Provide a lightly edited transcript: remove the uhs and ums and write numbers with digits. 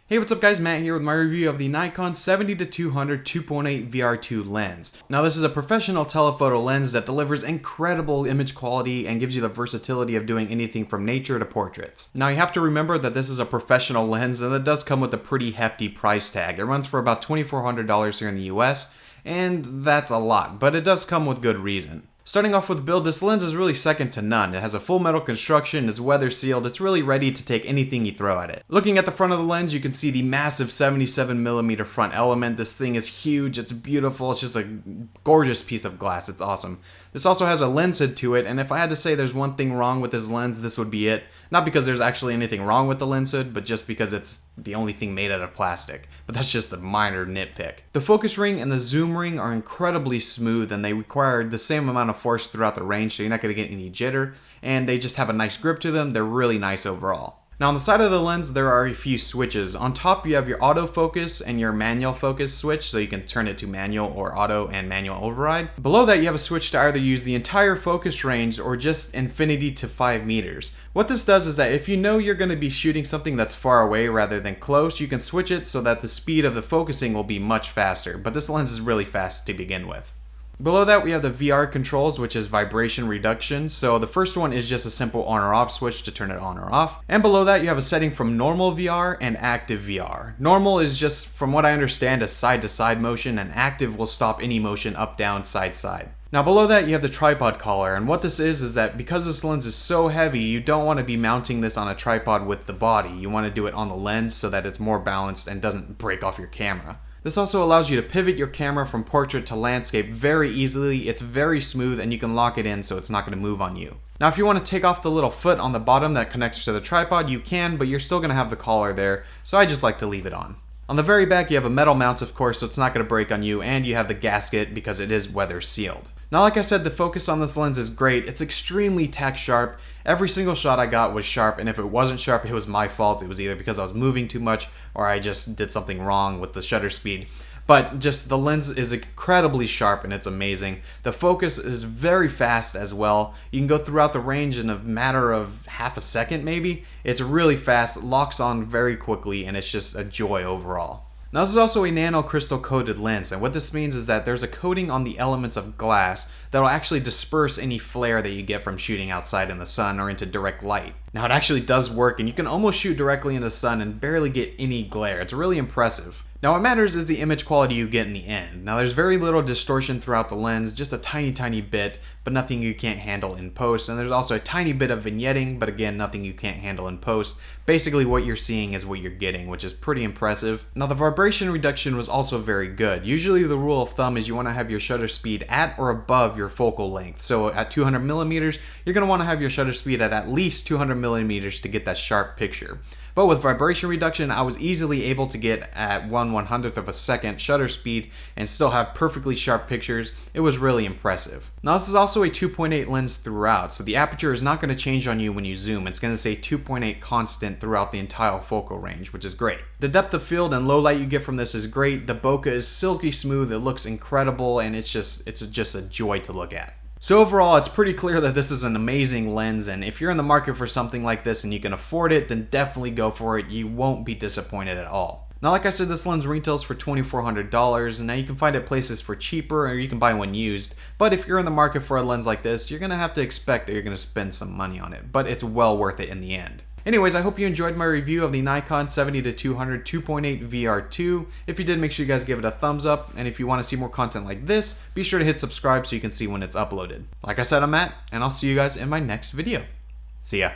Hey, what's up guys, Matt here with my review of the Nikon 70-200 2.8 VR2 lens. Now this is a professional telephoto lens that delivers incredible image quality and gives you the versatility of doing anything from nature to portraits. Now you have to remember that this is a professional lens and it does come with a pretty hefty price tag. It runs for about $2,400 here in the US, and that's a lot, but it does come with good reason. Starting off with build, this lens is really second to none. It has a full metal construction, it's weather sealed, it's really ready to take anything you throw at it. Looking at the front of the lens, you can see the massive 77mm front element. This thing is huge, it's beautiful, it's just a gorgeous piece of glass, it's awesome. This also has a lens hood to it, and if I had to say there's one thing wrong with this lens, this would be it. Not because there's actually anything wrong with the lens hood, but just because it's the only thing made out of plastic. But that's just a minor nitpick. The focus ring and the zoom ring are incredibly smooth, and they require the same amount of force throughout the range, so you're not going to get any jitter, and they just have a nice grip to them. They're really nice overall. Now on the side of the lens, there are a few switches. On top you have your autofocus and your manual focus switch, so you can turn it to manual or auto and manual override. Below that you have a switch to either use the entire focus range or just infinity to 5 meters. What this does is that if you know you're going to be shooting something that's far away rather than close, you can switch it so that the speed of the focusing will be much faster, but this lens is really fast to begin with. Below that we have the VR controls, which is vibration reduction. So the first one is just a simple on or off switch to turn it on or off. And below that you have a setting from normal VR and active VR. Normal is just, from what I understand, a side to side motion, and active will stop any motion up, down, side, side. Now below that you have the tripod collar, and what this is that because this lens is so heavy, you don't want to be mounting this on a tripod with the body. You want to do it on the lens so that it's more balanced and doesn't break off your camera. This also allows you to pivot your camera from portrait to landscape very easily. It's very smooth and you can lock it in so it's not going to move on you. Now if you want to take off the little foot on the bottom that connects to the tripod, you can, but you're still going to have the collar there, so I just like to leave it on. On the very back you have a metal mount, of course, so it's not going to break on you, and you have the gasket because it is weather sealed. Now like I said, the focus on this lens is great. It's extremely tack sharp. Every single shot I got was sharp, and if it wasn't sharp, it was my fault. It was either because I was moving too much or I just did something wrong with the shutter speed. But just the lens is incredibly sharp and it's amazing. The focus is very fast as well. You can go throughout the range in a matter of half a second maybe. It's really fast, locks on very quickly, and it's just a joy overall. Now this is also a nano crystal coated lens, and what this means is that there's a coating on the elements of glass that will actually disperse any flare that you get from shooting outside in the sun or into direct light. Now it actually does work, and you can almost shoot directly into the sun and barely get any glare. It's really impressive. Now what matters is the image quality you get in the end. Now there's very little distortion throughout the lens, just a tiny bit, but nothing you can't handle in post. And there's also a tiny bit of vignetting, but again, nothing you can't handle in post. Basically what you're seeing is what you're getting, which is pretty impressive. Now the vibration reduction was also very good. Usually the rule of thumb is you want to have your shutter speed at or above your focal length. So at 200mm, you're going to want to have your shutter speed at least 200mm to get that sharp picture. But with vibration reduction, I was easily able to get at 1/100th of a second shutter speed and still have perfectly sharp pictures. It was really impressive. Now this is also a 2.8 lens throughout, so the aperture is not going to change on you when you zoom. It's going to say 2.8 constant throughout the entire focal range, which is great. The depth of field and low light you get from this is great. The bokeh is silky smooth, it looks incredible, and it's just a joy to look at. So overall, it's pretty clear that this is an amazing lens, and if you're in the market for something like this and you can afford it, then definitely go for it. You won't be disappointed at all. Now like I said, this lens retails for $2,400, and now you can find it places for cheaper, or you can buy one used. But if you're in the market for a lens like this, you're going to have to expect that you're going to spend some money on it, but it's well worth it in the end. Anyways, I hope you enjoyed my review of the Nikon 70-200 2.8 VR2. If you did, make sure you guys give it a thumbs up, and if you want to see more content like this, be sure to hit subscribe so you can see when it's uploaded. Like I said, I'm Matt, and I'll see you guys in my next video. See ya.